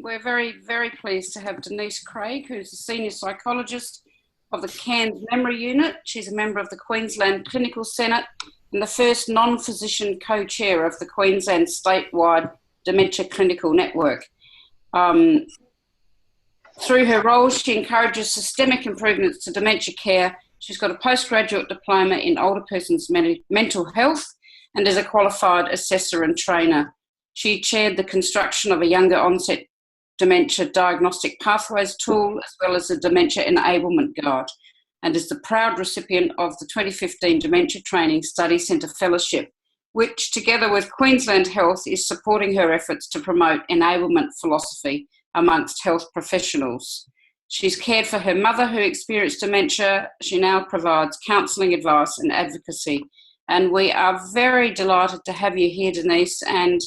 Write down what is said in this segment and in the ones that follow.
we're very, very pleased to have Denise Craig, who's a senior psychologist of the Cairns Memory Unit. She's a member of the Queensland Clinical Senate and the first non-physician co-chair of the Queensland statewide Dementia Clinical Network. Through her role, she encourages systemic improvements to dementia care. She's got a postgraduate diploma in older persons' mental health and is a qualified assessor and trainer. She chaired the construction of a younger onset dementia diagnostic pathways tool, as well as the Dementia Enablement Guide, and is the proud recipient of the 2015 Dementia Training Study Centre Fellowship, which, together with Queensland Health, is supporting her efforts to promote enablement philosophy amongst health professionals. She's cared for her mother who experienced dementia. She now provides counselling advice and advocacy. And we are very delighted to have you here, Denise, and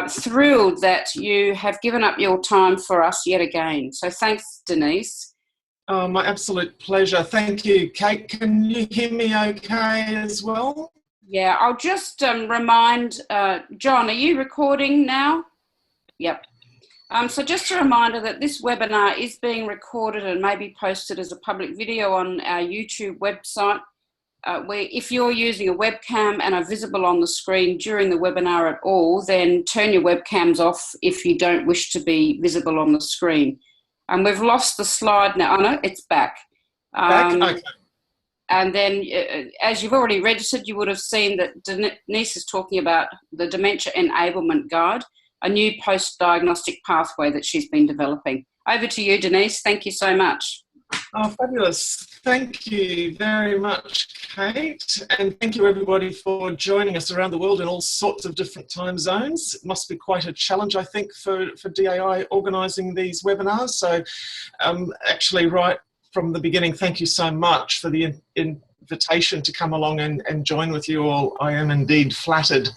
thrilled that you have given up your time for us yet again. So thanks, Denise. My absolute pleasure. Thank you, Kate. Can you hear me okay as well? Yeah, I'll just remind, John, are you recording now? Yep. So just a reminder that this webinar is being recorded and may be posted as a public video on our YouTube website. If you're using a webcam and are visible on the screen during the webinar at all, then turn your webcams off if you don't wish to be visible on the screen. And we've lost the slide now. Oh no, it's back. Okay. And then, as you've already registered, you would have seen that Denise is talking about the Dementia Enablement Guide, a new post-diagnostic pathway that she's been developing. Over to you, Denise. Thank you so much. Oh, fabulous. Thank you very much, Kate. And thank you, everybody, for joining us around the world in all sorts of different time zones. It must be quite a challenge, I think, for DAI organising these webinars. So actually, right from the beginning, thank you so much for the invitation to come along and join with you all. I am indeed flattered.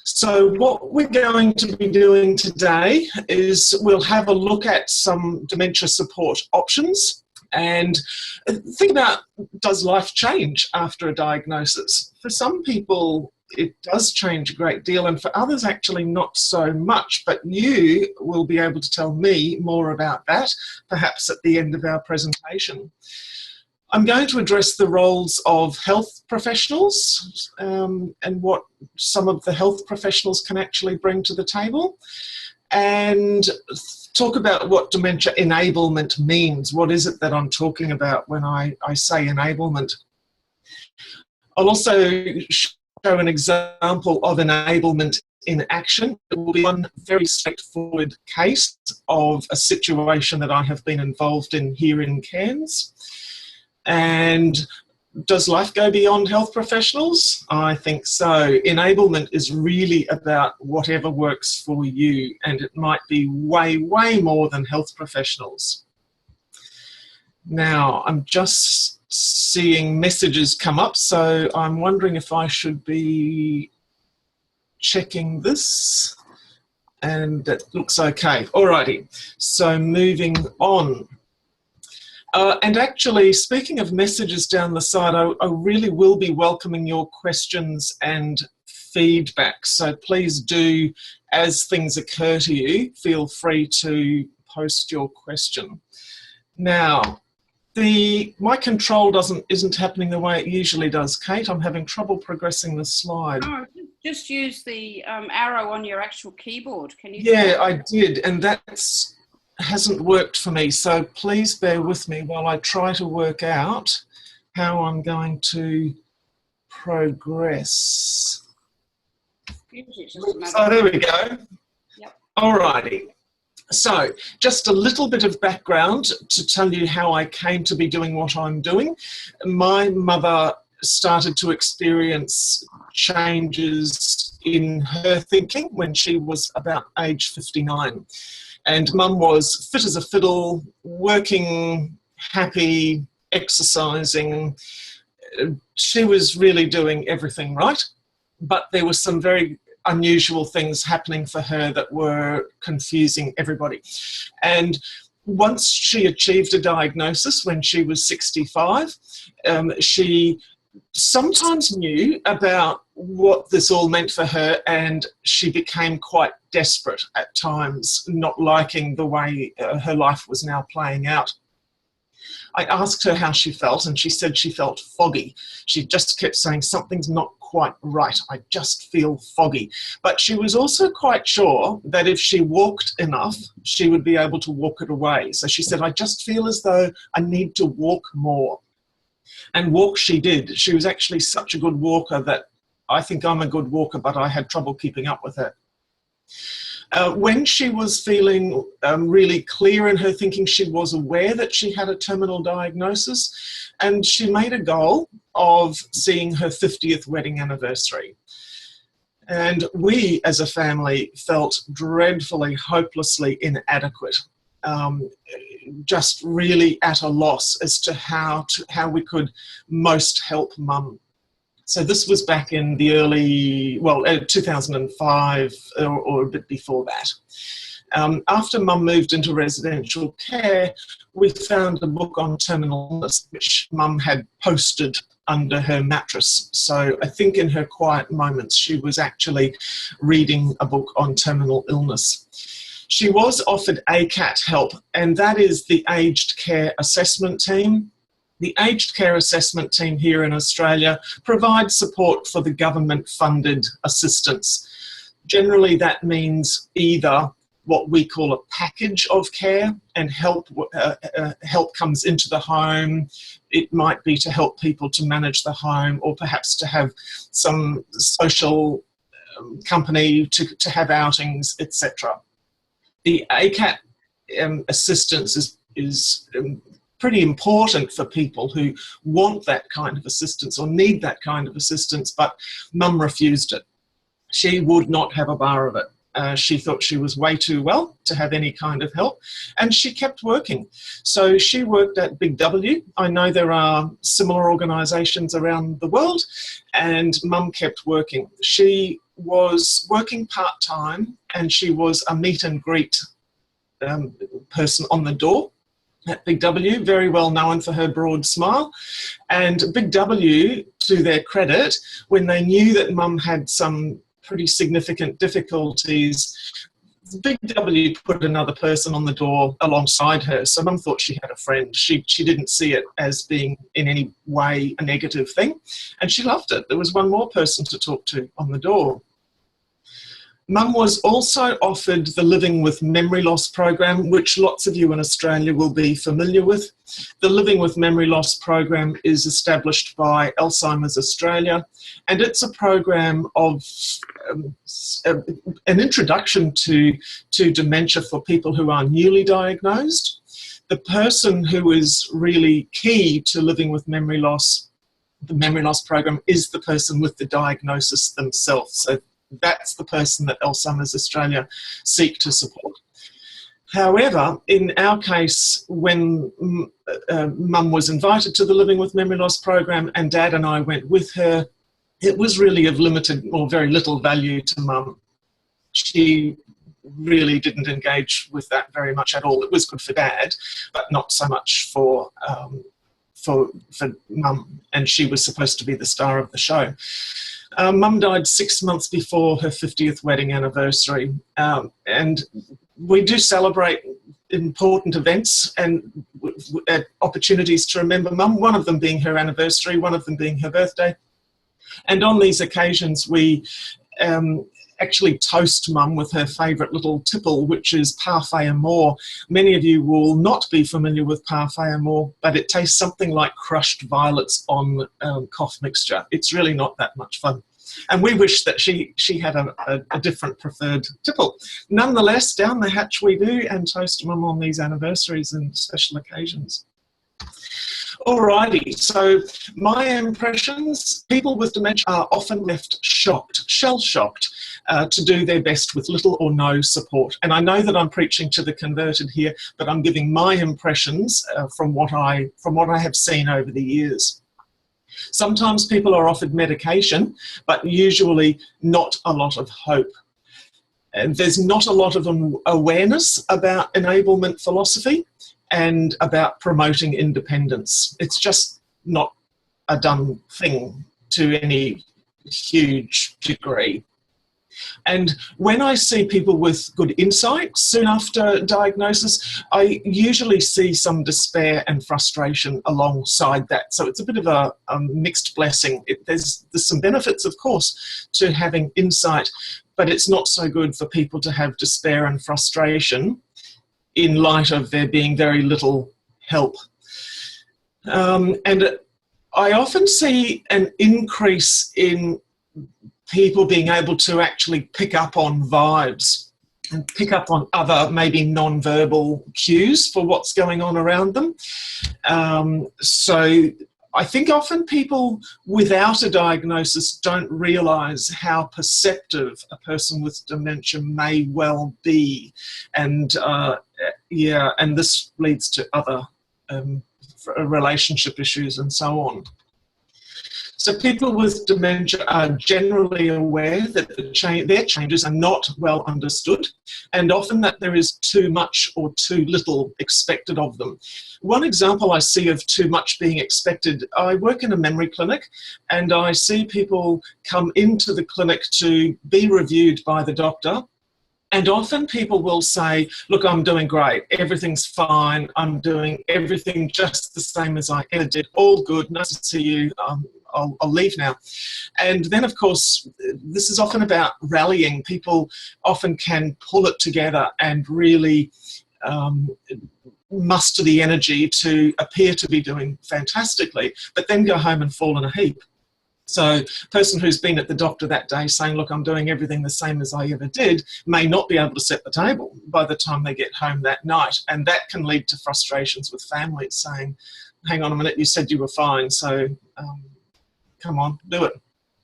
So what we're going to be doing today is we'll have a look at some dementia support options and think about, does life change after a diagnosis? For some people, it does change a great deal, and for others, actually not so much. But you will be able to tell me more about that, perhaps at the end of our presentation. I'm going to address the roles of health professionals and what some of the health professionals can actually bring to the table, and talk about what dementia enablement means. What is it that I'm talking about when I say enablement? I'll also show an example of enablement in action. It will be one very straightforward case of a situation that I have been involved in here in Cairns. And does life go beyond health professionals? I think so. Enablement is really about whatever works for you, and it might be way, way more than health professionals. Now, I'm just seeing messages come up, so I'm wondering if I should be checking this, and it looks okay. Alrighty, so moving on. And actually, speaking of messages down the side, I really will be welcoming your questions and feedback. So please do, as things occur to you, feel free to post your question. Now, my control isn't happening the way it usually does. Kate, I'm having trouble progressing the slide. Oh, just use the arrow on your actual keyboard. Can you? Yeah, I did, and that's hasn't worked for me, so please bear with me while I try to work out how I'm going to progress. So there we go. Yep. Alrighty. So just a little bit of background to tell you how I came to be doing what I'm doing. My mother started to experience changes in her thinking when she was about age 59. And Mum was fit as a fiddle, working, happy, exercising. She was really doing everything right. But there were some very unusual things happening for her that were confusing everybody. And once she achieved a diagnosis when she was 65, she sometimes knew about what this all meant for her, and she became quite desperate at times, not liking the way her life was now playing out. I asked her how she felt, and she said she felt foggy. She just kept saying, something's not quite right, I just feel foggy. But she was also quite sure that if she walked enough, she would be able to walk it away. So she said, I just feel as though I need to walk more. And walk she did. She was actually such a good walker that I think I'm a good walker, but I had trouble keeping up with her. When she was feeling really clear in her thinking, she was aware that she had a terminal diagnosis, and she made a goal of seeing her 50th wedding anniversary. And we as a family felt dreadfully, hopelessly inadequate, just really at a loss as to how we could most help Mum. So this was back in the early, 2005 or a bit before that. After Mum moved into residential care, we found a book on terminal illness, which Mum had posted under her mattress. So I think in her quiet moments, she was actually reading a book on terminal illness. She was offered ACAT help, and that is the Aged Care Assessment Team. The Aged Care Assessment Team here in Australia provides support for the government-funded assistance. Generally, that means either what we call a package of care, and help comes into the home. It might be to help people to manage the home, or perhaps to have some social company to have outings, etc. The ACAT assistance is pretty important for people who want that kind of assistance or need that kind of assistance, but Mum refused it. She would not have a bar of it. She thought she was way too well to have any kind of help, and she kept working. So she worked at Big W. I know there are similar organisations around the world, and Mum kept working. She was working part-time, and she was a meet and greet person on the door at Big W, very well known for her broad smile. And Big W, to their credit, when they knew that Mum had some pretty significant difficulties, Big W put another person on the door alongside her. So Mum thought she had a friend. She didn't see it as being in any way a negative thing, and she loved it. There was one more person to talk to on the door. Mum was also offered the Living with Memory Loss program, which lots of you in Australia will be familiar with. The Living with Memory Loss program is established by Alzheimer's Australia, and it's a program of an introduction to dementia for people who are newly diagnosed. The person who is really key to living with memory loss, the memory loss program, is the person with the diagnosis themselves. So that's the person that Alzheimer's Australia seek to support. However, in our case, when Mum was invited to the Living with Memory Loss program and Dad and I went with her, it was really of limited or very little value to Mum. She really didn't engage with that very much at all. It was good for Dad, but not so much for Mum, and she was supposed to be the star of the show. Mum died 6 months before her 50th wedding anniversary, and we do celebrate important events and opportunities to remember Mum, one of them being her anniversary, one of them being her birthday. And on these occasions we actually toast Mum with her favourite little tipple, which is parfait amour. Many of you will not be familiar with parfait amour, but it tastes something like crushed violets on cough mixture. It's really not that much fun. And we wish that she had a different preferred tipple. Nonetheless, down the hatch we do, and toast Mum on these anniversaries and special occasions. Alrighty, so my impressions: people with dementia are often left shocked, shell-shocked, to do their best with little or no support. And I know that I'm preaching to the converted here, but I'm giving my impressions from what I have seen over the years. Sometimes people are offered medication, but usually not a lot of hope. And there's not a lot of awareness about enablement philosophy and about promoting independence. It's just not a done thing to any huge degree. And when I see people with good insight soon after diagnosis, I usually see some despair and frustration alongside that. So it's a bit of a mixed blessing. There's some benefits, of course, to having insight, but it's not so good for people to have despair and frustration in light of there being very little help. And I often see an increase in people being able to actually pick up on vibes and pick up on other maybe non-verbal cues for what's going on around them. So I think often people without a diagnosis don't realise how perceptive a person with dementia may well be. And and this leads to other relationship issues and so on. So people with dementia are generally aware that their changes are not well understood, and often that there is too much or too little expected of them. One example I see of too much being expected, I work in a memory clinic, and I see people come into the clinic to be reviewed by the doctor. And often people will say, look, I'm doing great, everything's fine, I'm doing everything just the same as I ever did, all good, nice to see you, I'll leave now. And then, of course, this is often about rallying. People often can pull it together and really muster the energy to appear to be doing fantastically, but then go home and fall in a heap. So a person who's been at the doctor that day saying, look, I'm doing everything the same as I ever did, may not be able to set the table by the time they get home that night. And that can lead to frustrations with families saying, hang on a minute, you said you were fine, so come on, do it.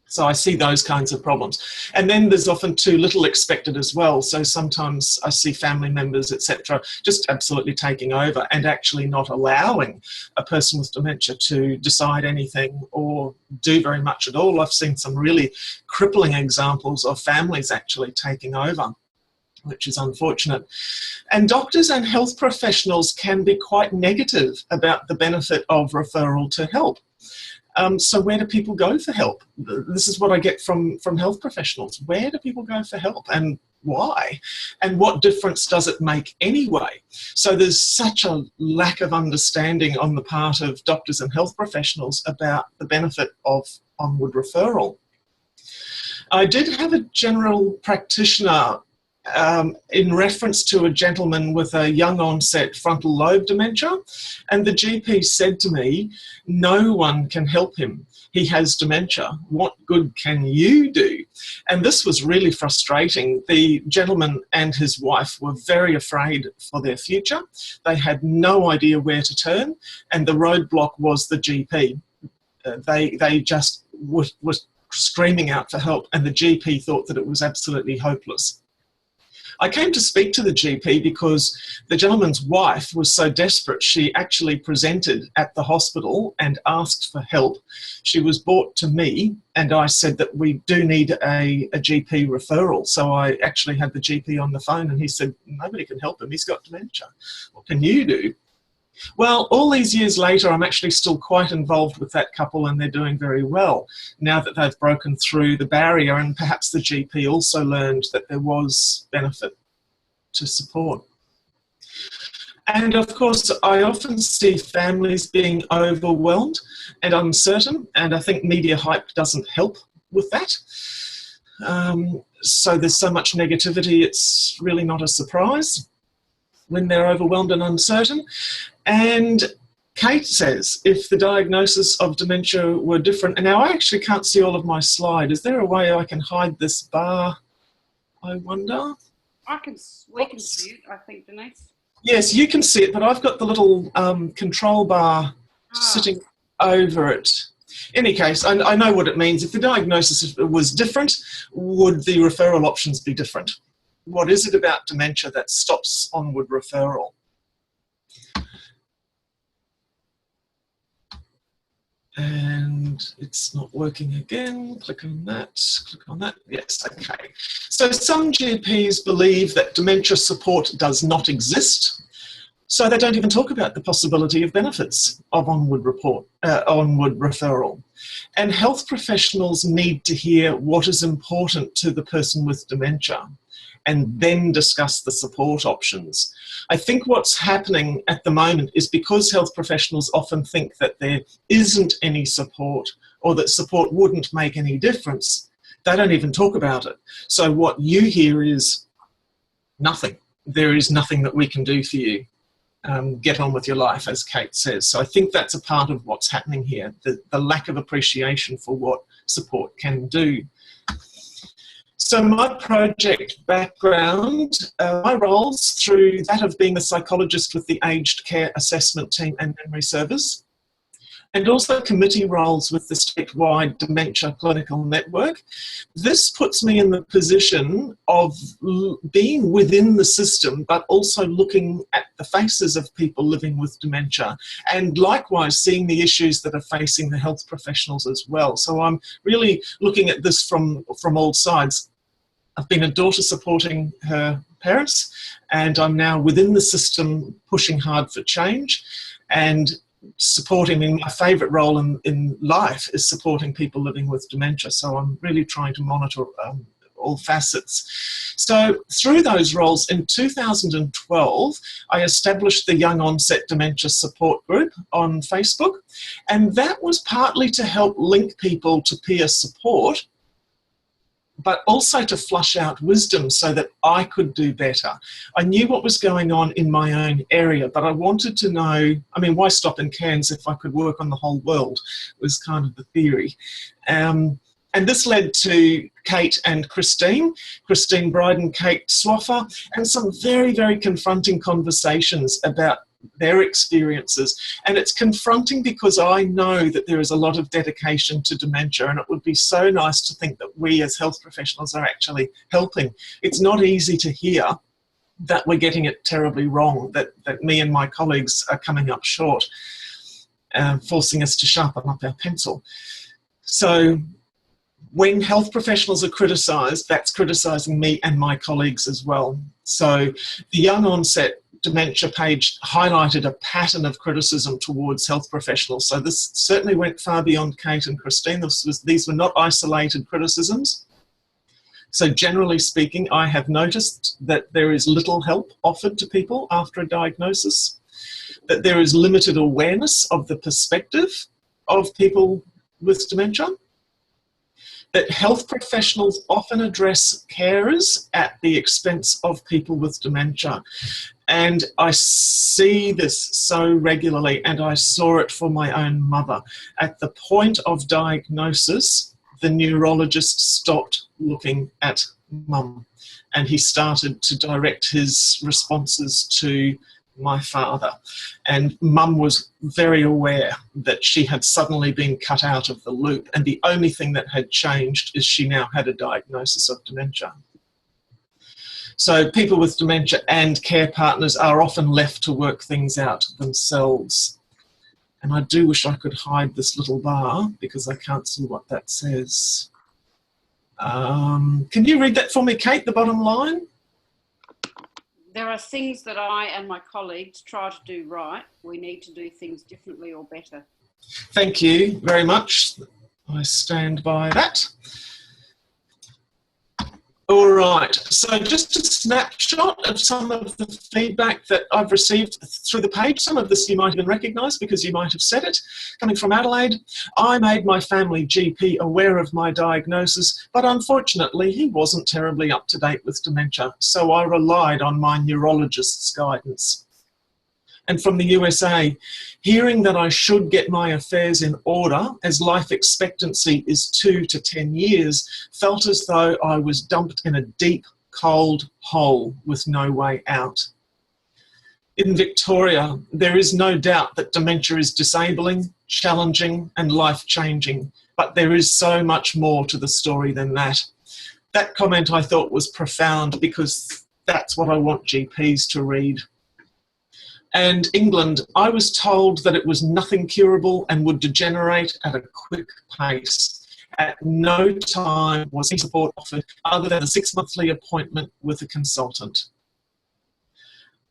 So I see those kinds of problems. And then there's often too little expected as well. So sometimes I see family members, etc., just absolutely taking over and actually not allowing a person with dementia to decide anything or do very much at all. I've seen some really crippling examples of families actually taking over, which is unfortunate. And doctors and health professionals can be quite negative about the benefit of referral to help. So where do people go for help? This is what I get from health professionals. Where do people go for help and why? And what difference does it make anyway? So there's such a lack of understanding on the part of doctors and health professionals about the benefit of onward referral. I did have a general practitioner in reference to a gentleman with a young onset frontal lobe dementia, and the GP said to me, no one can help him. He has dementia. What good can you do? And this was really frustrating. The gentleman and his wife were very afraid for their future. They had no idea where to turn, and the roadblock was the GP. They just were screaming out for help, and the GP thought that it was absolutely hopeless. I came to speak to the GP because the gentleman's wife was so desperate she actually presented at the hospital and asked for help. She was brought to me and I said that we do need a GP referral. So I actually had the GP on the phone and he said, nobody can help him, he's got dementia. What can you do? Well, all these years later, I'm actually still quite involved with that couple and they're doing very well now that they've broken through the barrier, and perhaps the GP also learned that there was benefit to support. And of course, I often see families being overwhelmed and uncertain, and I think media hype doesn't help with that. So there's so much negativity, it's really not a surprise when they're overwhelmed and uncertain. And Kate says, if the diagnosis of dementia were different, and now I actually can't see all of my slide. Is there a way I can hide this bar, I wonder? We can see it, I think, Denise. Yes, you can see it, but I've got the little control bar sitting over it. In any case, I know what it means. If the diagnosis was different, would the referral options be different? What is it about dementia that stops onward referral? And it's not working again. Click on that, click on that. Yes, okay. So some GPs believe that dementia support does not exist, so they don't even talk about the possibility of benefits of onward referral. And health professionals need to hear what is important to the person with dementia and then discuss the support options. I think what's happening at the moment is because health professionals often think that there isn't any support or that support wouldn't make any difference, they don't even talk about it. So what you hear is nothing. There is nothing that we can do for you. Get on with your life, as Kate says. So I think that's a part of what's happening here, the lack of appreciation for what support can do. So my project background, my roles through that of being a psychologist with the aged care assessment team and memory service, and also committee roles with the statewide Dementia Clinical Network. This puts me in the position of being within the system, but also looking at the faces of people living with dementia, and likewise seeing the issues that are facing the health professionals as well. So I'm really looking at this from all sides. I've been a daughter supporting her parents, and I'm now within the system pushing hard for change and supporting. My favourite role in life is supporting people living with dementia, so I'm really trying to monitor all facets. So through those roles, in 2012, I established the Young Onset Dementia Support Group on Facebook, and that was partly to help link people to peer support, but also to flush out wisdom so that I could do better. I knew what was going on in my own area, but I wanted to know, I mean, why stop in Cairns if I could work on the whole world, was kind of the theory. And this led to Kate and Christine Bride and Kate Swaffer, and some very, very confronting conversations about their experiences. And it's confronting because I know that there is a lot of dedication to dementia, and it would be so nice to think that we as health professionals are actually helping. It's not easy to hear that we're getting it terribly wrong, that me and my colleagues are coming up short, forcing us to sharpen up our pencil. So when health professionals are criticised, that's criticising me and my colleagues as well. So the Young Onset Dementia page highlighted a pattern of criticism towards health professionals. So this certainly went far beyond Kate and Christine. These were not isolated criticisms. So generally speaking, I have noticed that there is little help offered to people after a diagnosis, that there is limited awareness of the perspective of people with dementia, that health professionals often address carers at the expense of people with dementia. And I see this so regularly, and I saw it for my own mother. At the point of diagnosis, the neurologist stopped looking at mum, and he started to direct his responses to my father. And mum was very aware that she had suddenly been cut out of the loop, and the only thing that had changed is she now had a diagnosis of dementia. So people with dementia and care partners are often left to work things out themselves. And I do wish I could hide this little bar because I can't see what that says. Can you read that for me, Kate, the bottom line? There are things that I and my colleagues try to do right. We need to do things differently or better. Thank you very much. I stand by that. All right, so just a snapshot of some of the feedback that I've received through the page. Some of this you might even recognise because you might have said it. Coming from Adelaide, I made my family GP aware of my diagnosis, but unfortunately he wasn't terribly up to date with dementia, so I relied on my neurologist's guidance. And from the USA, hearing that I should get my affairs in order as life expectancy is 2 to 10 years felt as though I was dumped in a deep, cold hole with no way out. In Victoria, there is no doubt that dementia is disabling, challenging, and life-changing, but there is so much more to the story than that. That comment I thought was profound because that's what I want GPs to read. And England, I was told that it was nothing curable and would degenerate at a quick pace. At no time was any support offered other than a 6-monthly appointment with a consultant.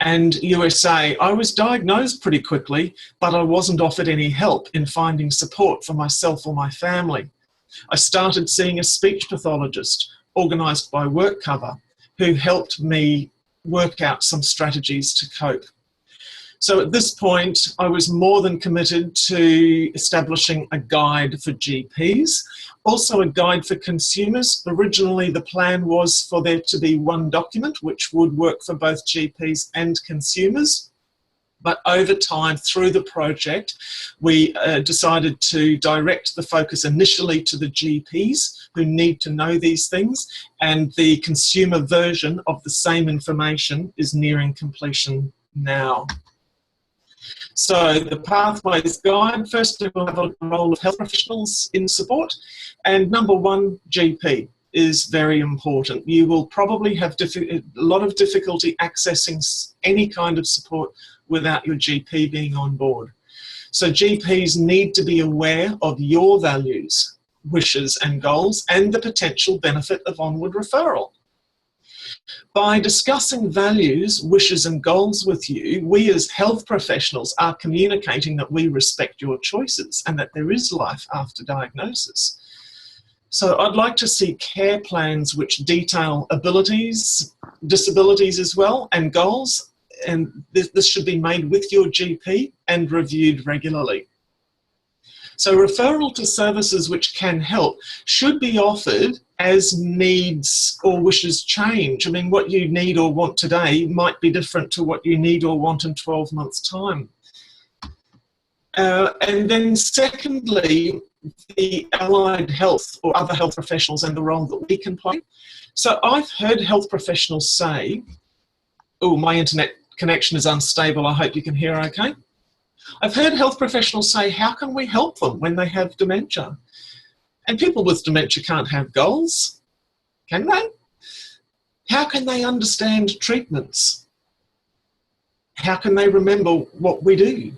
and USA, I was diagnosed pretty quickly, but I wasn't offered any help in finding support for myself or my family. I started seeing a speech pathologist organised by WorkCover, who helped me work out some strategies to cope. So at this point, I was more than committed to establishing a guide for GPs, also a guide for consumers. Originally, the plan was for there to be one document which would work for both GPs and consumers. But over time, through the project, we decided to direct the focus initially to the GPs who need to know these things, and the consumer version of the same information is nearing completion now. So the Pathways Guide, firstly we'll have a role of health professionals in support, and number one, GP is very important. You will probably have a lot of difficulty accessing any kind of support without your GP being on board. So GPs need to be aware of your values, wishes and goals, and the potential benefit of onward referral. By discussing values, wishes and goals with you, we as health professionals are communicating that we respect your choices and that there is life after diagnosis. So I'd like to see care plans which detail abilities, disabilities as well, and goals, and this should be made with your GP and reviewed regularly. So referral to services which can help should be offered as needs or wishes change. I mean, what you need or want today might be different to what you need or want in 12 months' time. And then secondly, the allied health or other health professionals and the role that we can play. So I've heard health professionals say, oh, my internet connection is unstable, I hope you can hear okay. I've heard health professionals say, how can we help them when they have dementia? And people with dementia can't have goals, can they? How can they understand treatments? How can they remember what we do?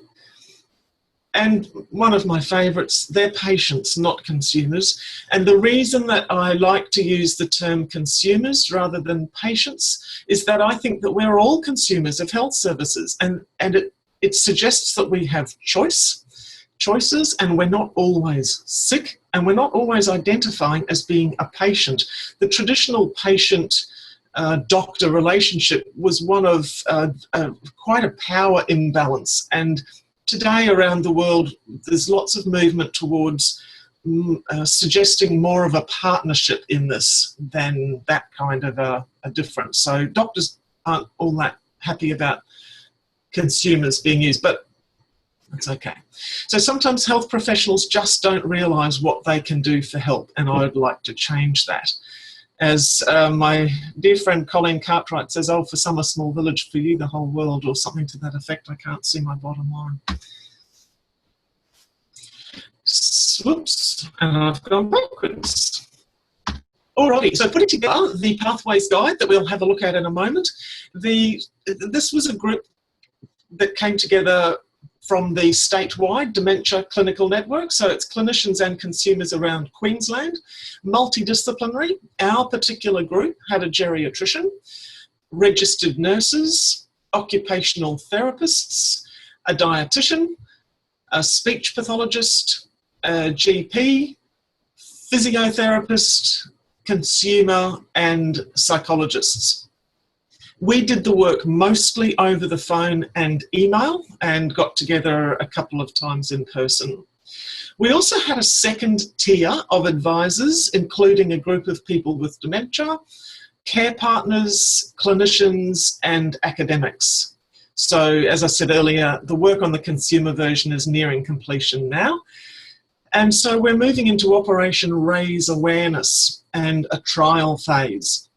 And one of my favourites, they're patients, not consumers. And the reason that I like to use the term consumers rather than patients is that I think that we're all consumers of health services, and it suggests that we have choices, and we're not always sick, and we're not always identifying as being a patient. The traditional patient doctor relationship was one of quite a power imbalance, and today around the world there's lots of movement towards suggesting more of a partnership in this than that kind of a difference. So doctors aren't all that happy about consumers being used, but it's okay. So sometimes health professionals just don't realise what they can do for help, and I would like to change that. As my dear friend Colleen Cartwright says, oh, for some a small village, for you the whole world, or something to that effect. I can't see my bottom line. Whoops, and I've gone backwards. Alrighty, so putting together the Pathways Guide that we'll have a look at in a moment. This was a group that came together from the statewide Dementia Clinical Network. So it's clinicians and consumers around Queensland, multidisciplinary. Our particular group had a geriatrician, registered nurses, occupational therapists, a dietitian, a speech pathologist, a GP, physiotherapist, consumer, and psychologists. We did the work mostly over the phone and email, and got together a couple of times in person. We also had a second tier of advisors, including a group of people with dementia, care partners, clinicians, and academics. So, as I said earlier, the work on the consumer version is nearing completion now. And so we're moving into Operation Raise Awareness and a trial phase.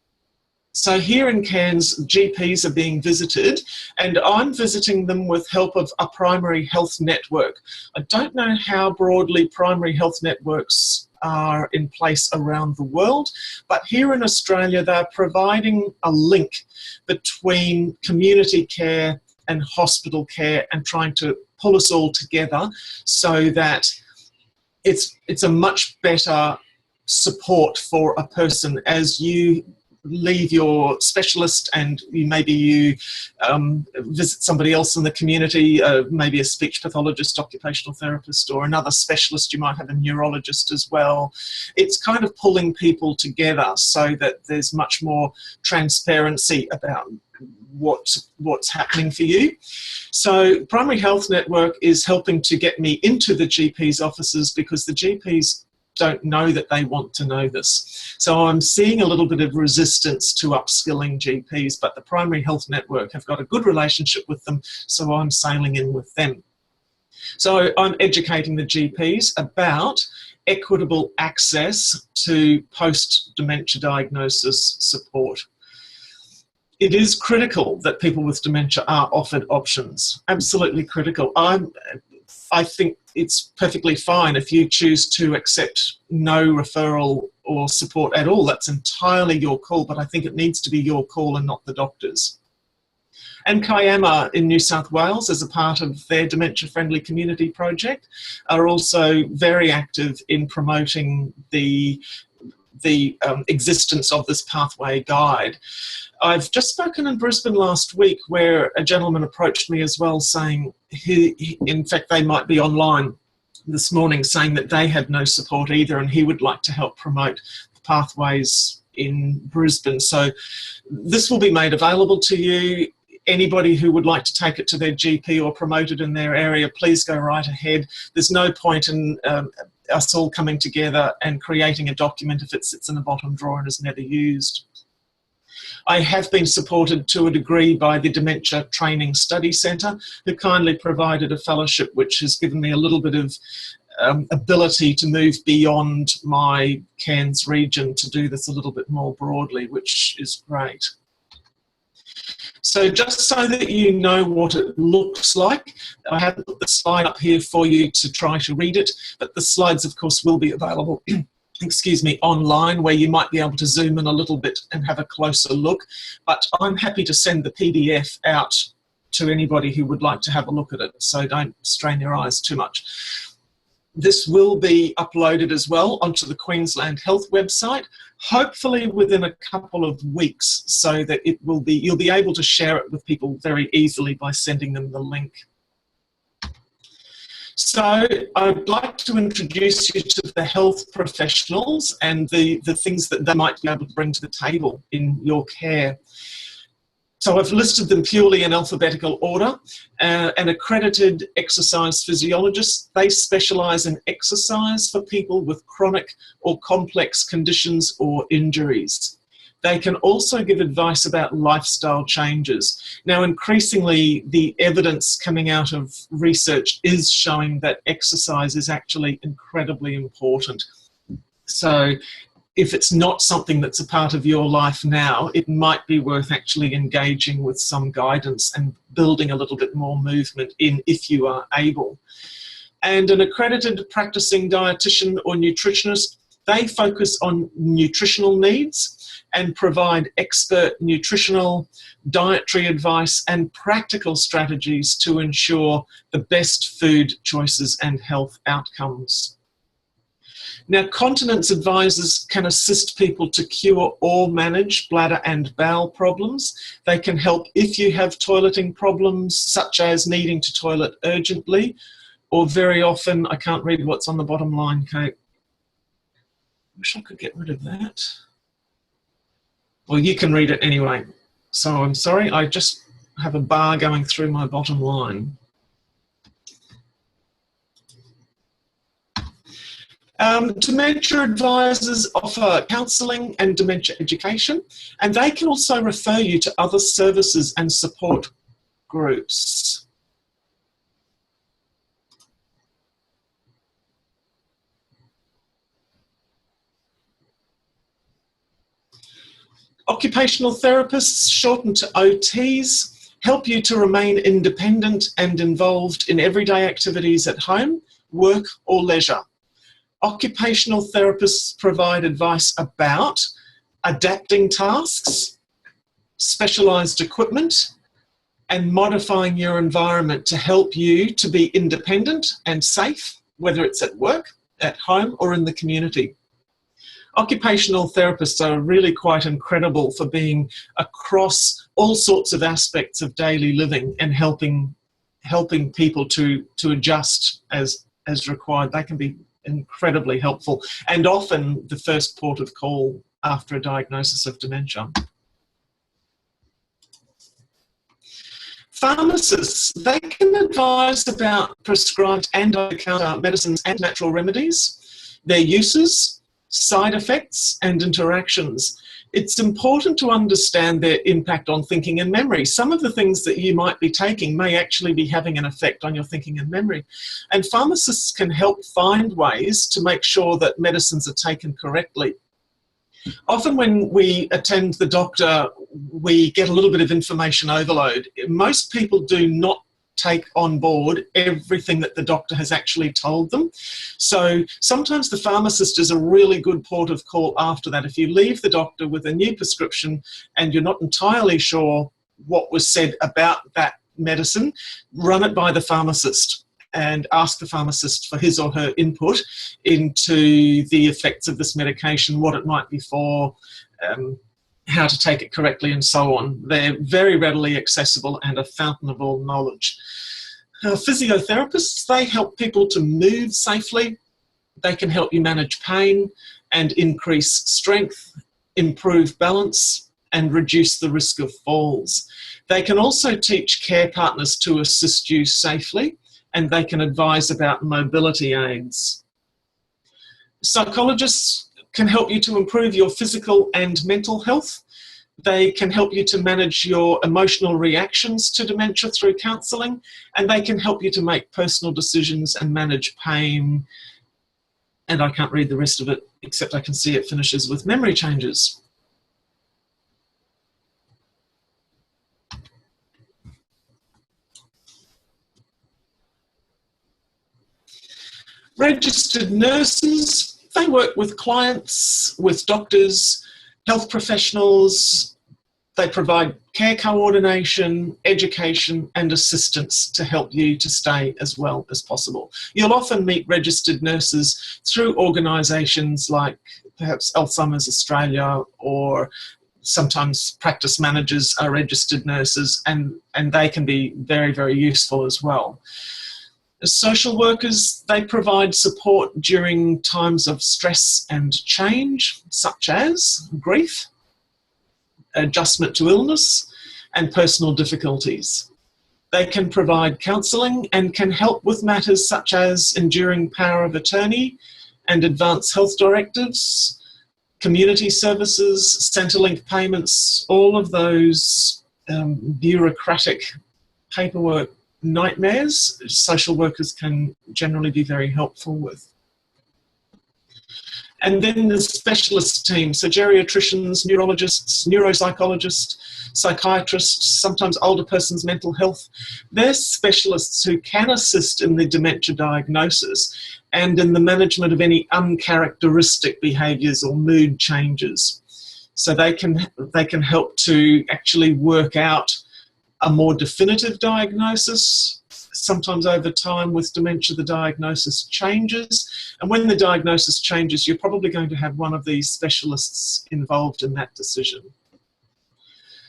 So here in Cairns, GPs are being visited, and I'm visiting them with help of a primary health network. I don't know how broadly primary health networks are in place around the world, but here in Australia, they're providing a link between community care and hospital care and trying to pull us all together so that it's a much better support for a person as you leave your specialist and maybe you visit somebody else in the community, maybe a speech pathologist, occupational therapist, or another specialist. You might have a neurologist as well. It's kind of pulling people together so that there's much more transparency about what's happening for you. So Primary Health Network is helping to get me into the GP's offices, because the GPs don't know that they want to know this. So I'm seeing a little bit of resistance to upskilling GPs, but the Primary Health Network have got a good relationship with them, so I'm sailing in with them. So I'm educating the GPs about equitable access to post-dementia diagnosis support. It is critical that people with dementia are offered options, absolutely critical. I think it's perfectly fine if you choose to accept no referral or support at all. That's entirely your call, but I think it needs to be your call and not the doctor's. And Kiama in New South Wales, as a part of their dementia-friendly community project, are also very active in promoting the existence of this pathway guide. I've just spoken in Brisbane last week where a gentleman approached me as well, saying in fact they might be online this morning, saying that they had no support either, and he would like to help promote the pathways in Brisbane. So this will be made available to you. Anybody who would like to take it to their GP or promote it in their area, please go right ahead. There's no point in us all coming together and creating a document if it sits in the bottom drawer and is never used. I have been supported to a degree by the Dementia Training Study Centre, who kindly provided a fellowship which has given me a little bit of ability to move beyond my Cairns region to do this a little bit more broadly, which is great. So just so that you know what it looks like, I have put the slide up here for you to try to read it, but the slides, of course, will be available excuse me, online, where you might be able to zoom in a little bit and have a closer look. But I'm happy to send the PDF out to anybody who would like to have a look at it, so don't strain your eyes too much. This will be uploaded as well onto the Queensland Health website, hopefully within a couple of weeks, so that it will be, you'll be able to share it with people very easily by sending them the link. So I'd like to introduce you to the health professionals and the things that they might be able to bring to the table in your care. So I've listed them purely in alphabetical order. An accredited exercise physiologist, they specialise in exercise for people with chronic or complex conditions or injuries. They can also give advice about lifestyle changes. Now, increasingly, the evidence coming out of research is showing that exercise is actually incredibly important. So if it's not something that's a part of your life now, it might be worth actually engaging with some guidance and building a little bit more movement in if you are able. And an accredited practicing dietitian or nutritionist, they focus on nutritional needs and provide expert nutritional, dietary advice and practical strategies to ensure the best food choices and health outcomes. Now, continence advisors can assist people to cure or manage bladder and bowel problems. They can help if you have toileting problems, such as needing to toilet urgently, or very often, I can't read what's on the bottom line, Kate. I wish I could get rid of that. Well, you can read it anyway. So I'm sorry, I just have a bar going through my bottom line. Dementia advisors offer counselling and dementia education, and they can also refer you to other services and support groups. Occupational therapists, shortened to OTs, help you to remain independent and involved in everyday activities at home, work or leisure. Occupational therapists provide advice about adapting tasks, specialised equipment, and modifying your environment to help you to be independent and safe, whether it's at work, at home, or in the community. Occupational therapists are really quite incredible for being across all sorts of aspects of daily living and helping people to adjust as required. They can be incredibly helpful and often the first port of call after a diagnosis of dementia. Pharmacists, they can advise about prescribed and over-the-counter medicines and natural remedies, their uses, side effects and interactions. It's important to understand their impact on thinking and memory. Some of the things that you might be taking may actually be having an effect on your thinking and memory. And pharmacists can help find ways to make sure that medicines are taken correctly. Often when we attend the doctor, we get a little bit of information overload. Most people do not take on board everything that the doctor has actually told them. So sometimes the pharmacist is a really good port of call after that. If you leave the doctor with a new prescription and you're not entirely sure what was said about that medicine, run it by the pharmacist and ask the pharmacist for his or her input into the effects of this medication, what it might be for, how to take it correctly and so on. They're very readily accessible and a fountain of all knowledge. Physiotherapists, they help people to move safely. They can help you manage pain and increase strength, improve balance and reduce the risk of falls. They can also teach care partners to assist you safely, and they can advise about mobility aids. Psychologists can help you to improve your physical and mental health. They can help you to manage your emotional reactions to dementia through counselling, and they can help you to make personal decisions and manage pain. And I can't read the rest of it, except I can see it finishes with memory changes. Registered nurses, they work with clients, with doctors, health professionals. They provide care coordination, education and assistance to help you to stay as well as possible. You'll often meet registered nurses through organisations like perhaps Alzheimer's Australia, or sometimes practice managers are registered nurses, and they can be very, very useful as well. As social workers, they provide support during times of stress and change, such as grief, adjustment to illness, and personal difficulties. They can provide counselling and can help with matters such as enduring power of attorney and advance health directives, community services, Centrelink payments, all of those bureaucratic paperwork nightmares social workers can generally be very helpful with. And then the specialist team, so geriatricians, neurologists, neuropsychologists, psychiatrists, sometimes older person's mental health. They're specialists who can assist in the dementia diagnosis and in the management of any uncharacteristic behaviours or mood changes. So they can help to actually work out a more definitive diagnosis. Sometimes over time with dementia, the diagnosis changes. And when the diagnosis changes, you're probably going to have one of these specialists involved in that decision.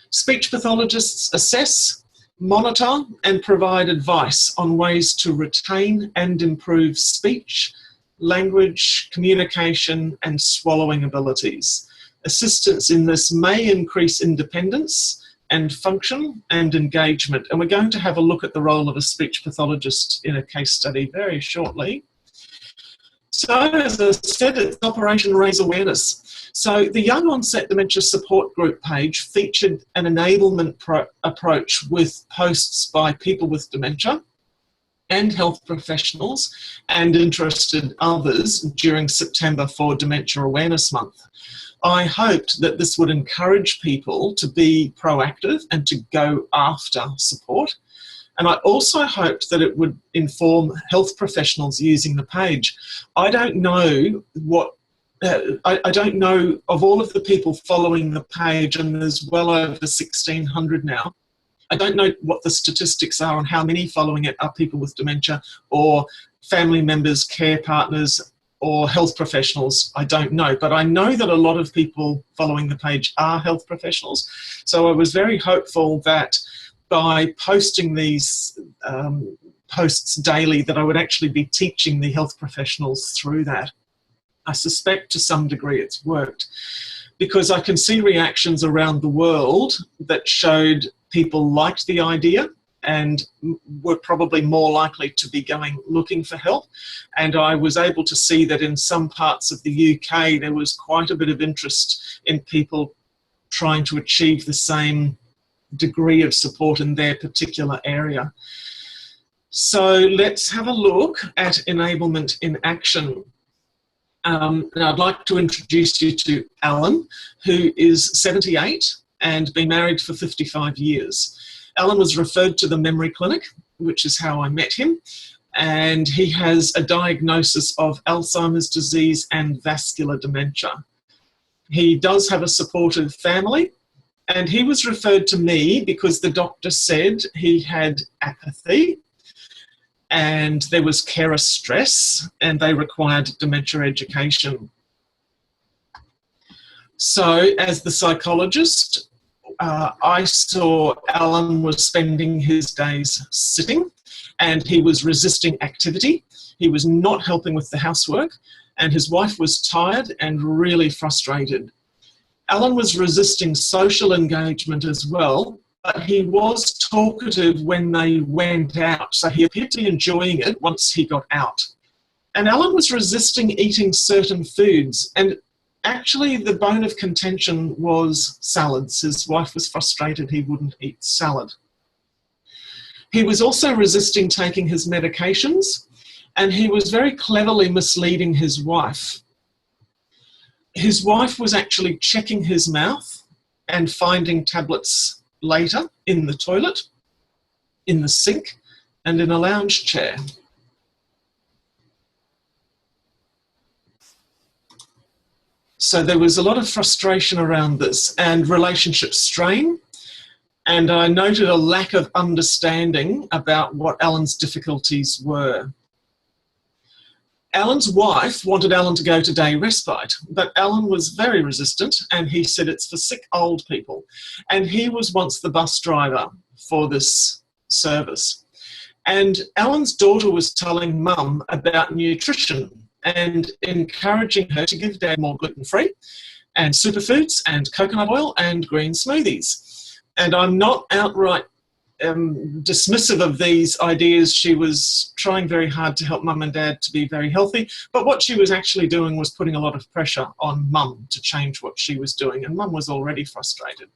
Speech pathologists assess, monitor, and provide advice on ways to retain and improve speech, language, communication, and swallowing abilities. Assistance in this may increase independence and function and engagement. And we're going to have a look at the role of a speech pathologist in a case study very shortly. So as I said, it's Operation Raise Awareness. So the Young Onset Dementia Support Group page featured an enablement approach with posts by people with dementia and health professionals and interested others during September for Dementia Awareness Month. I hoped that this would encourage people to be proactive and to go after support. And I also hoped that it would inform health professionals using the page. I don't know what, I don't know of all of the people following the page, and there's well over 1,600 now. I don't know what the statistics are on how many following it are people with dementia or family members, care partners, or health professionals, I don't know. But I know that a lot of people following the page are health professionals. So I was very hopeful that by posting these posts daily that I would actually be teaching the health professionals through that. I suspect to some degree it's worked, because I can see reactions around the world that showed people liked the idea and were probably more likely to be going looking for help. And I was able to see that in some parts of the UK there was quite a bit of interest in people trying to achieve the same degree of support in their particular area. So let's have a look at enablement in action. And I'd like to introduce you to Alan, who is 78 and been married for 55 years. Alan was referred to the memory clinic, which is how I met him, and he has a diagnosis of Alzheimer's disease and vascular dementia. He does have a supportive family, and he was referred to me because the doctor said he had apathy and there was carer stress and they required dementia education. So as the psychologist, I saw Alan was spending his days sitting and he was resisting activity. He was not helping with the housework and his wife was tired and really frustrated. Alan was resisting social engagement as well, but he was talkative when they went out, so he appeared to be enjoying it once he got out. And Alan was resisting eating certain foods, and actually the bone of contention was salads. His wife was frustrated he wouldn't eat salad. He was also resisting taking his medications, and he was very cleverly misleading his wife. His wife was actually checking his mouth and finding tablets later in the toilet, in the sink, and in a lounge chair. So there was a lot of frustration around this and relationship strain, and I noted a lack of understanding about what Alan's difficulties were. Alan's wife wanted Alan to go to day respite, but Alan was very resistant and he said it's for sick old people. And he was once the bus driver for this service. And Alan's daughter was telling Mum about nutrition and encouraging her to give Dad more gluten-free and superfoods and coconut oil and green smoothies. And I'm not outright dismissive of these ideas. She was trying very hard to help Mum and Dad to be very healthy, but what she was actually doing was putting a lot of pressure on Mum to change what she was doing, and Mum was already frustrated.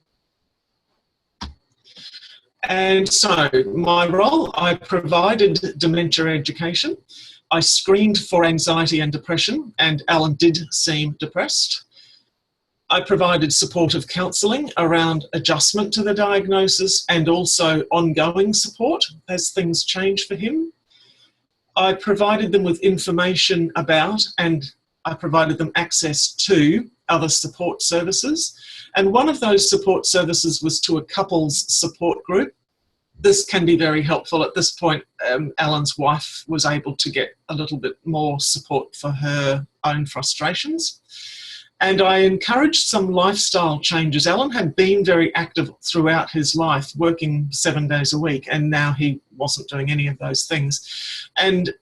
And so my role, I provided dementia education. I screened for anxiety and depression, and Alan did seem depressed. I provided supportive counselling around adjustment to the diagnosis and also ongoing support as things change for him. I provided them with information about, and I provided them access to, other support services. And one of those support services was to a couples support group. This can be very helpful. At this point, Alan's wife was able to get a little bit more support for her own frustrations. And I encouraged some lifestyle changes. Alan had been very active throughout his life, working 7 days a week, and now he wasn't doing any of those things. And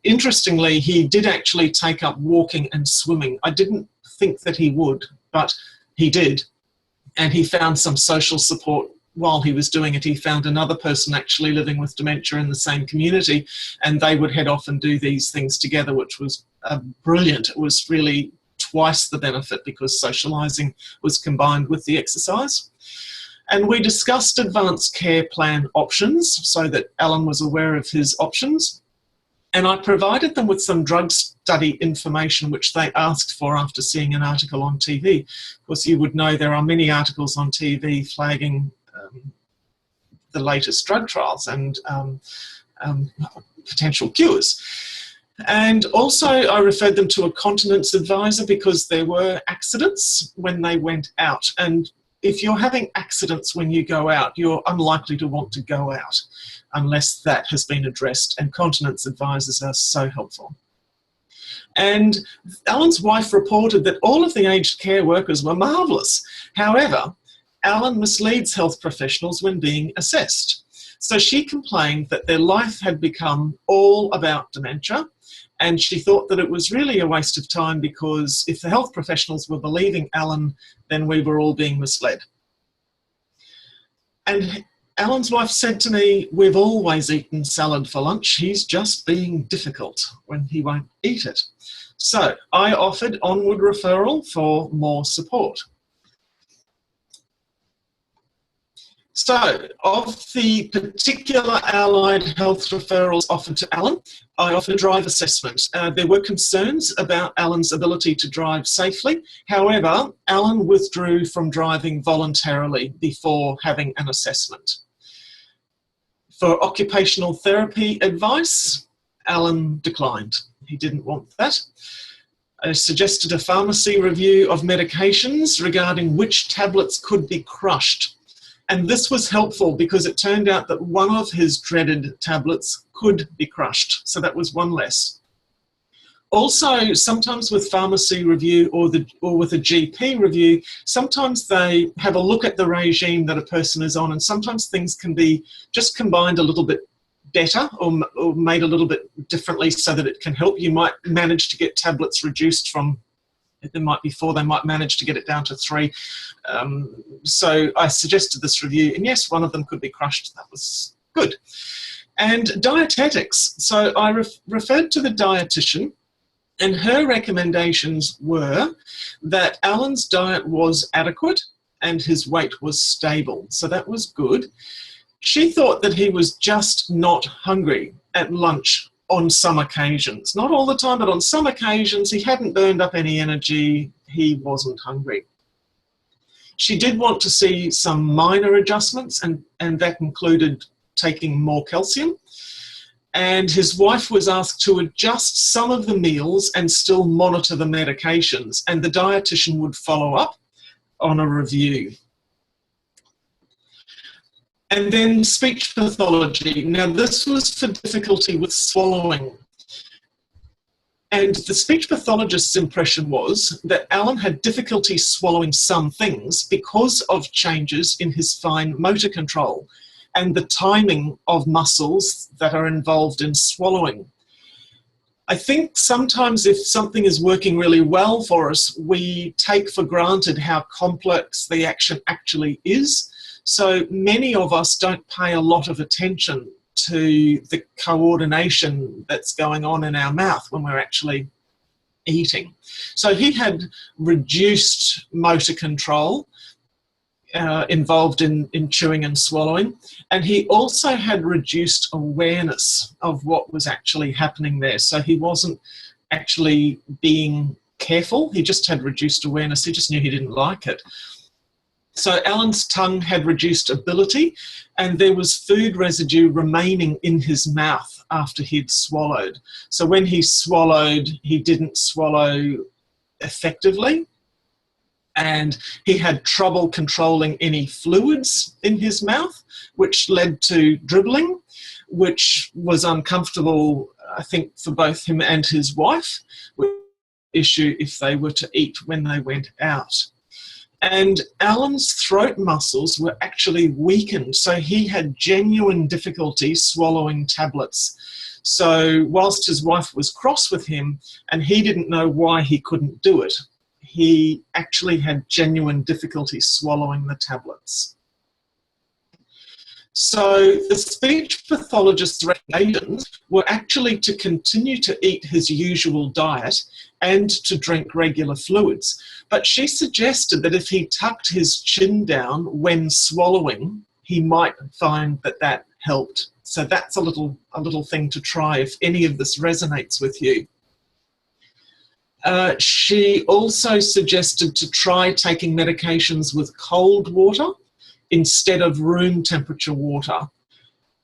interestingly, he did actually take up walking and swimming. I didn't think that he would, but he did. And he found some social support while he was doing it. He found another person actually living with dementia in the same community, and they would head off and do these things together, which was brilliant. It was really twice the benefit because socialising was combined with the exercise. And we discussed advanced care plan options so that Alan was aware of his options. And I provided them with some drug study information which they asked for after seeing an article on TV. Of course, you would know there are many articles on TV flagging the latest drug trials and potential cures. And also I referred them to a continence advisor because there were accidents when they went out. And if you're having accidents when you go out, you're unlikely to want to go out unless that has been addressed. And continence advisors are so helpful. And Alan's wife reported that all of the aged care workers were marvellous. However, Alan misleads health professionals when being assessed. So she complained that their life had become all about dementia, and she thought that it was really a waste of time because if the health professionals were believing Alan, then we were all being misled. And Alan's wife said to me, "We've always eaten salad for lunch. He's just being difficult when he won't eat it." So I offered onward referral for more support. So, of the particular allied health referrals offered to Alan, I offered a drive assessment. There were concerns about Alan's ability to drive safely. However, Alan withdrew from driving voluntarily before having an assessment. For occupational therapy advice, Alan declined. He didn't want that. I suggested a pharmacy review of medications regarding which tablets could be crushed. And this was helpful because it turned out that one of his dreaded tablets could be crushed. So that was one less. Also, sometimes with pharmacy review or with a GP review, sometimes they have a look at the regime that a person is on, and sometimes things can be just combined a little bit better or made a little bit differently so that it can help. You might manage to get tablets reduced from, there might be 4, they might manage to get it down to 3. So I suggested this review, and yes, one of them could be crushed. That was good. And dietetics. So I referred to the dietitian, and her recommendations were that Alan's diet was adequate and his weight was stable. So that was good. She thought that he was just not hungry at lunch on some occasions. Not all the time, but on some occasions he hadn't burned up any energy, he wasn't hungry. She did want to see some minor adjustments, and that included taking more calcium. And his wife was asked to adjust some of the meals and still monitor the medications, and the dietitian would follow up on a review. And then speech pathology. Now, this was for difficulty with swallowing. And the speech pathologist's impression was that Alan had difficulty swallowing some things because of changes in his fine motor control and the timing of muscles that are involved in swallowing. I think sometimes if something is working really well for us, we take for granted how complex the action actually is. So many of us don't pay a lot of attention to the coordination that's going on in our mouth when we're actually eating. So he had reduced motor control involved in chewing and swallowing, and he also had reduced awareness of what was actually happening there. So he wasn't actually being careful, he just had reduced awareness, he just knew he didn't like it. So Alan's tongue had reduced ability, and there was food residue remaining in his mouth after he'd swallowed. So when he swallowed, he didn't swallow effectively, and he had trouble controlling any fluids in his mouth, which led to dribbling, which was uncomfortable, I think, for both him and his wife, which was an issue if they were to eat when they went out. And Alan's throat muscles were actually weakened, so he had genuine difficulty swallowing tablets. So whilst his wife was cross with him and he didn't know why he couldn't do it, he actually had genuine difficulty swallowing the tablets. So the speech pathologist's recommendations were actually to continue to eat his usual diet and to drink regular fluids. But she suggested that if he tucked his chin down when swallowing, he might find that that helped. So that's a little thing to try if any of this resonates with you. She also suggested to try taking medications with cold water instead of room temperature water.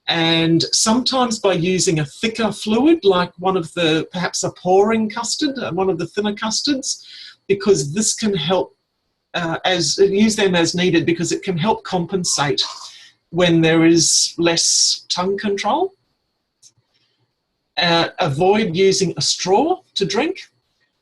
And sometimes by using a thicker fluid, like perhaps a pouring custard, one of the thinner custards, because this can help, use them as needed, because it can help compensate when there is less tongue control. Avoid using a straw to drink.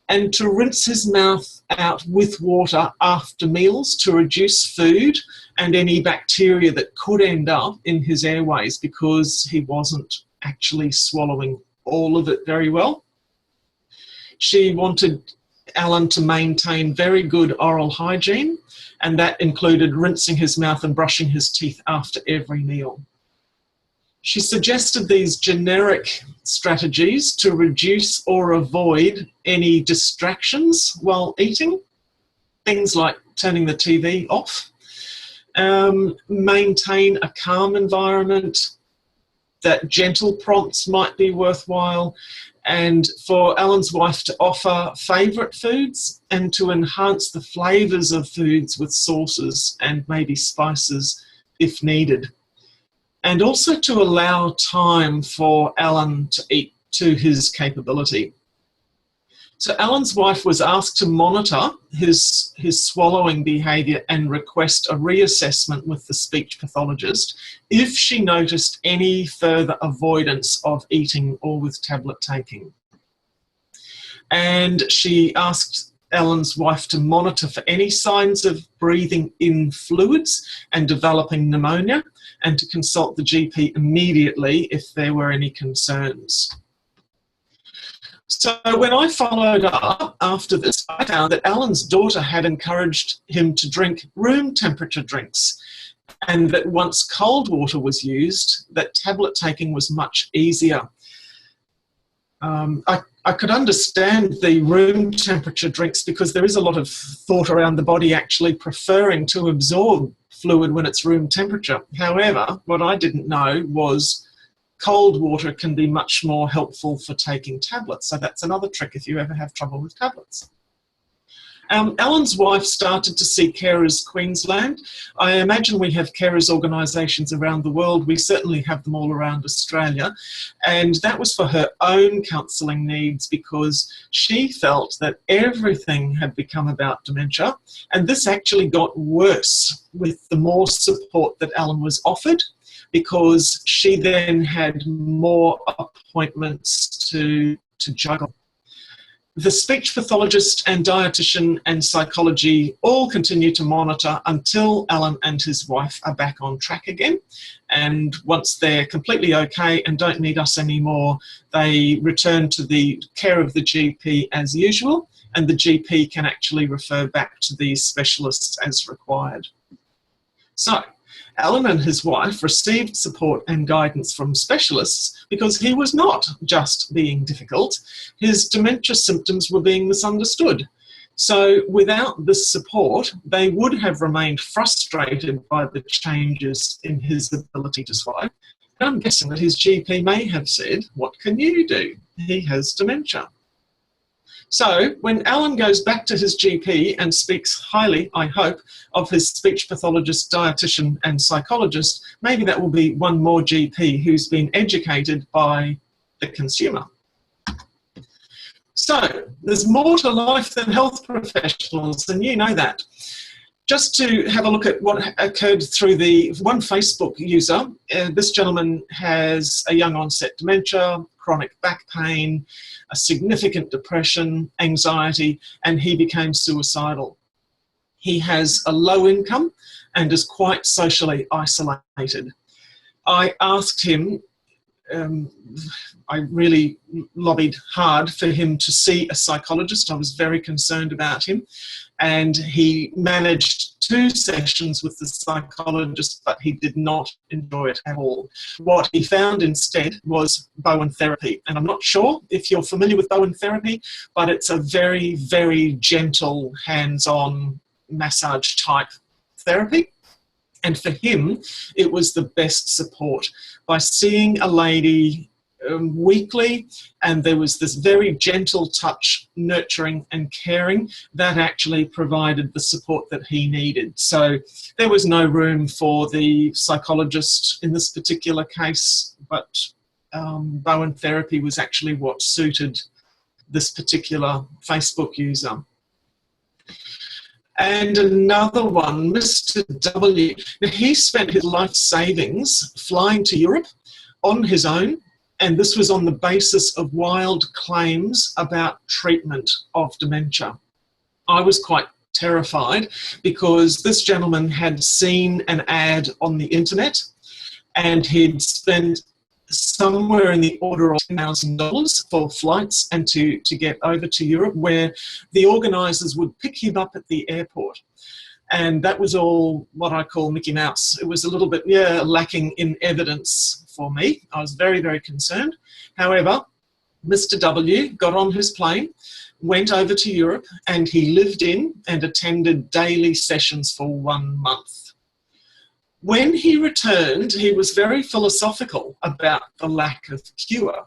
and to rinse his mouth out with water after meals to reduce food and any bacteria that could end up in his airways because he wasn't actually swallowing all of it very well. She wanted Alan to maintain very good oral hygiene, and that included rinsing his mouth and brushing his teeth after every meal. She suggested these generic strategies to reduce or avoid any distractions while eating, things like turning the TV off, maintain a calm environment, that gentle prompts might be worthwhile, and for Alan's wife to offer favourite foods and to enhance the flavours of foods with sauces and maybe spices if needed. And also to allow time for Alan to eat to his capability. So Alan's wife was asked to monitor his swallowing behaviour and request a reassessment with the speech pathologist if she noticed any further avoidance of eating or with tablet taking. And she asked Alan's wife to monitor for any signs of breathing in fluids and developing pneumonia, and to consult the GP immediately if there were any concerns. So when I followed up after this, I found that Alan's daughter had encouraged him to drink room temperature drinks, and that once cold water was used, that tablet taking was much easier. I could understand the room temperature drinks because there is a lot of thought around the body actually preferring to absorb fluid when it's room temperature. However, what I didn't know was cold water can be much more helpful for taking tablets. So that's another trick if you ever have trouble with tablets. Alan's wife started to see carers Queensland. I imagine we have carers organisations around the world. We certainly have them all around Australia. And that was for her own counselling needs because she felt that everything had become about dementia. And this actually got worse with the more support that Alan was offered, because she then had more appointments to juggle. The speech pathologist and dietitian and psychology all continue to monitor until Alan and his wife are back on track again. And once they're completely okay and don't need us anymore, they return to the care of the GP as usual, and the GP can actually refer back to these specialists as required. So, Alan and his wife received support and guidance from specialists because he was not just being difficult. His dementia symptoms were being misunderstood. So without this support, they would have remained frustrated by the changes in his ability to swallow. And I'm guessing that his GP may have said, "What can you do? He has dementia." So when Alan goes back to his GP and speaks highly, I hope, of his speech pathologist, dietitian and psychologist, maybe that will be one more GP who's been educated by the consumer. So there's more to life than health professionals, and you know that. Just to have a look at what occurred through the one Facebook user, this gentleman has a young onset dementia, chronic back pain, a significant depression, anxiety, and he became suicidal. He has a low income and is quite socially isolated. I asked him, I really lobbied hard for him to see a psychologist. I was very concerned about him, and he managed 2 sessions with the psychologist, but he did not enjoy it at all. What he found instead was Bowen therapy, and I'm not sure if you're familiar with Bowen therapy, but it's a very, very gentle, hands-on massage type therapy. And for him, it was the best support. By seeing a lady weekly, and there was this very gentle touch, nurturing and caring, that actually provided the support that he needed. So there was no room for the psychologist in this particular case, but Bowen therapy was actually what suited this particular Facebook user. And another one, Mr. W. Now, he spent his life savings flying to Europe on his own And this was on the basis of wild claims about treatment of dementia. I was quite terrified because this gentleman had seen an ad on the internet and he'd spent somewhere in the order of $10,000 for flights and to get over to Europe, where the organisers would pick him up at the airport. And that was all what I call Mickey Mouse. It was a little bit, lacking in evidence for me. I was very, very concerned. However, Mr. W got on his plane, went over to Europe, and he lived in and attended daily sessions for 1 month. When he returned, he was very philosophical about the lack of cure.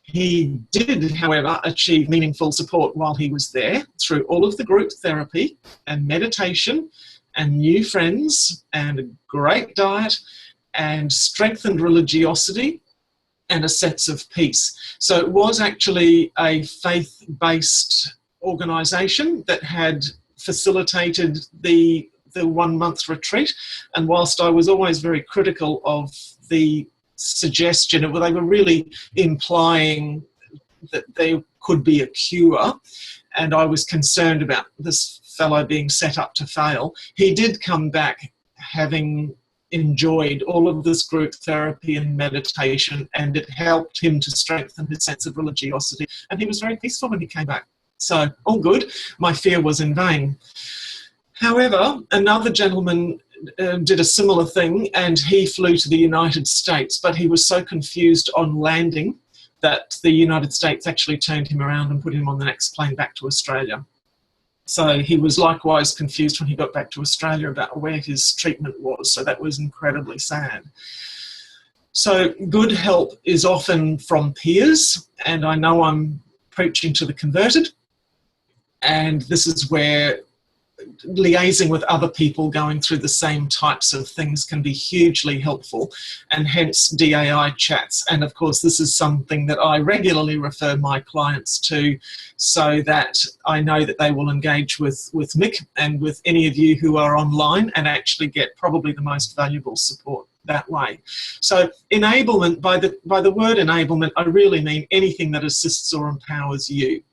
He did, however, achieve meaningful support while he was there through all of the group therapy and meditation and new friends and a great diet and strengthened religiosity and a sense of peace. So it was actually a faith-based organisation that had facilitated the 1 month retreat. And whilst I was always very critical of the suggestion, they were really implying that there could be a cure, and I was concerned about this fellow being set up to fail. He did come back having enjoyed all of this group therapy and meditation, and it helped him to strengthen his sense of religiosity, and he was very peaceful when he came back. So all good. My fear was in vain. However, another gentleman did a similar thing, and he flew to the United States, but he was so confused on landing that the United States actually turned him around and put him on the next plane back to Australia. So he was likewise confused when he got back to Australia about where his treatment was. So that was incredibly sad. So good help is often from peers, and I know I'm preaching to the converted, and this is where liaising with other people going through the same types of things can be hugely helpful, and hence DAI chats. And of course, this is something that I regularly refer my clients to, so that I know that they will engage with Mick and with any of you who are online and actually get probably the most valuable support that way. So enablement, by the word enablement, I really mean anything that assists or empowers you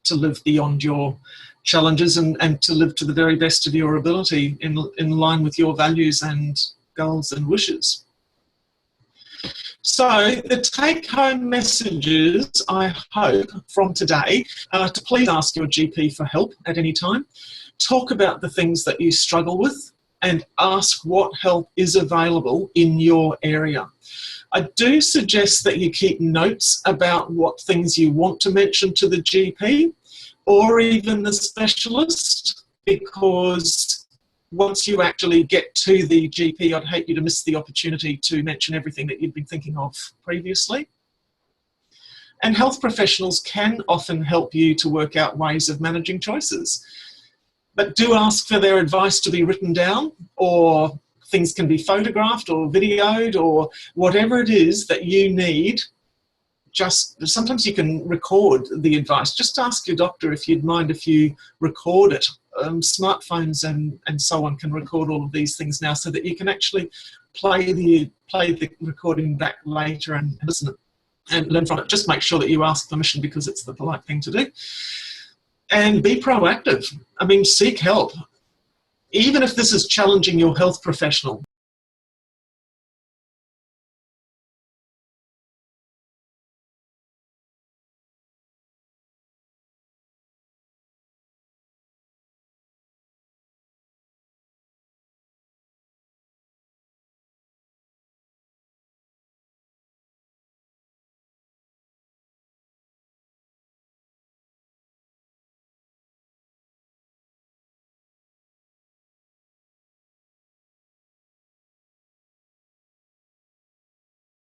to live beyond your challenges and to live to the very best of your ability in line with your values and goals and wishes. So the take-home messages, I hope, from today are to please ask your GP for help at any time. Talk about the things that you struggle with and ask what help is available in your area. I do suggest that you keep notes about what things you want to mention to the GP or even the specialist, because once you actually get to the GP, I'd hate you to miss the opportunity to mention everything that you've been thinking of previously. And health professionals can often help you to work out ways of managing choices. But do ask for their advice to be written down, or things can be photographed or videoed, or whatever it is that you need. Just sometimes you can record the advice. Just ask your doctor if you'd mind if you record it. Smartphones and so on can record all of these things now, so that you can actually play the recording back later and listen and learn from it. Just make sure that you ask permission, because it's the polite thing to do. And be proactive. I mean, seek help. Even if this is challenging your health professional,